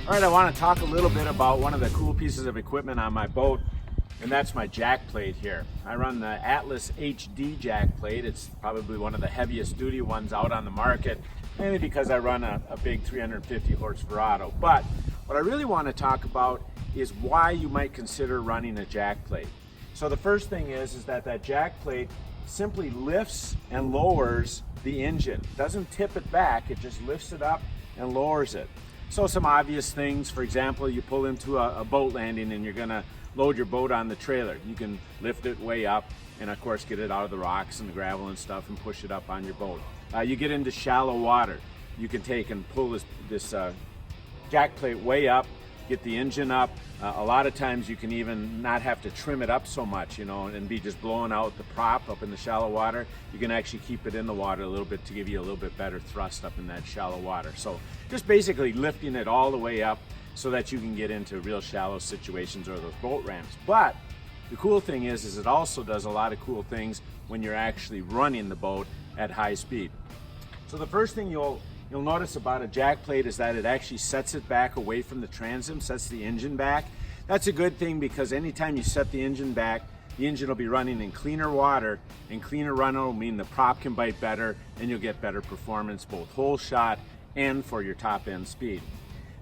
All right, I want to talk a little bit about one of the cool pieces of equipment on my boat, and that's my jack plate here. I run the Atlas HD jack plate. It's probably one of the heaviest duty ones out on the market, mainly because I run a big 350 horse Verado. But what I really want to talk about is why you might consider running a jack plate. So the first thing is that jack plate simply lifts and lowers the engine. It doesn't tip it back, it just lifts it up and lowers it. So some obvious things, for example, you pull into a boat landing and you're gonna load your boat on the trailer. You can lift it way up and of course get it out of the rocks and the gravel and stuff and push it up on your boat. You get into shallow water, you can take and pull this jack plate way up, get the engine up. A lot of times you can even not have to trim it up so much, and be just blowing out the prop up in the shallow water. You can actually keep it in the water a little bit to give you a little bit better thrust up in that shallow water. So just basically lifting it all the way up so that you can get into real shallow situations or those boat ramps. But the cool thing is it also does a lot of cool things when you're actually running the boat at high speed. So the first thing you'll notice about a jack plate is that it actually sets it back away from the transom, sets the engine back. That's a good thing because anytime you set the engine back, the engine will be running in cleaner water, and cleaner run will mean the prop can bite better and you'll get better performance both whole shot and for your top end speed.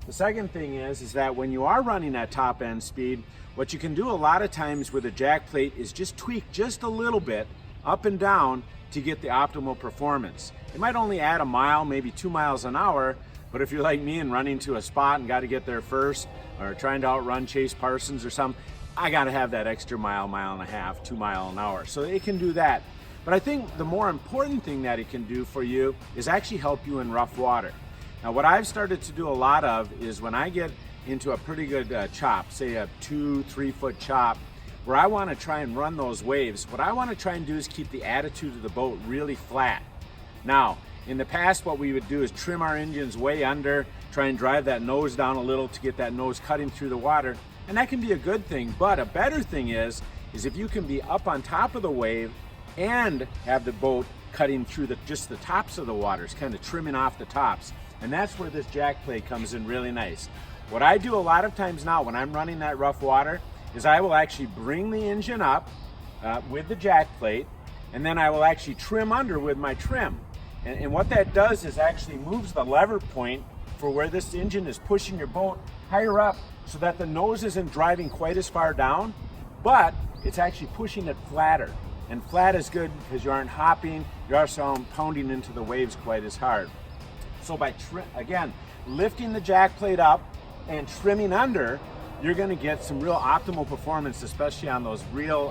The second thing is that when you are running at top end speed, what you can do a lot of times with a jack plate is just tweak just a little bit up and down to get the optimal performance. It might only add a mile, maybe 2 miles an hour, but if you're like me and running to a spot and got to get there first, or trying to outrun Chase Parsons or something, I got to have that extra mile, mile and a half, 2 miles an hour. So it can do that. But I think the more important thing that it can do for you is actually help you in rough water. Now what I've started to do a lot of is when I get into a pretty good chop, say a 2-3 foot chop, where I want to try and run those waves, what I want to try and do is keep the attitude of the boat really flat. Now, in the past, what we would do is trim our engines way under, try and drive that nose down a little to get that nose cutting through the water, and that can be a good thing. But a better thing is if you can be up on top of the wave and have the boat cutting through just the tops of the waters, kind of trimming off the tops. And that's where this jack plate comes in really nice. What I do a lot of times now when I'm running that rough water is I will actually bring the engine up with the jack plate, and then I will actually trim under with my trim. And what that does is actually moves the lever point for where this engine is pushing your boat higher up so that the nose isn't driving quite as far down, but it's actually pushing it flatter. And flat is good because you aren't hopping, you also pounding into the waves quite as hard. So by, again, lifting the jack plate up and trimming under, you're going to get some real optimal performance, especially on those real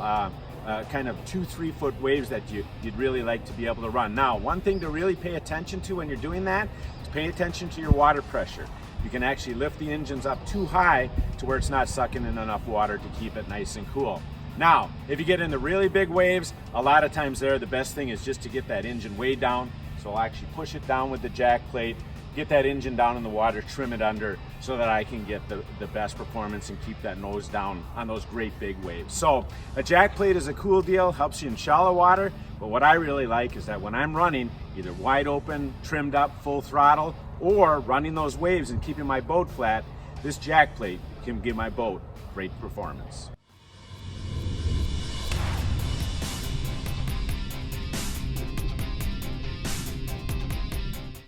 kind of 2-3 foot waves that you'd really like to be able to run. Now, one thing to really pay attention to when you're doing that is pay attention to your water pressure. You can actually lift the engines up too high to where it's not sucking in enough water to keep it nice and cool. Now, if you get into really big waves, a lot of times the best thing is just to get that engine way down. So I'll actually push it down with the jack plate, get that engine down in the water, trim it under so that I can get the best performance and keep that nose down on those great big waves. So a jack plate is a cool deal, helps you in shallow water, but what I really like is that when I'm running, either wide open, trimmed up, full throttle, or running those waves and keeping my boat flat, this jack plate can give my boat great performance.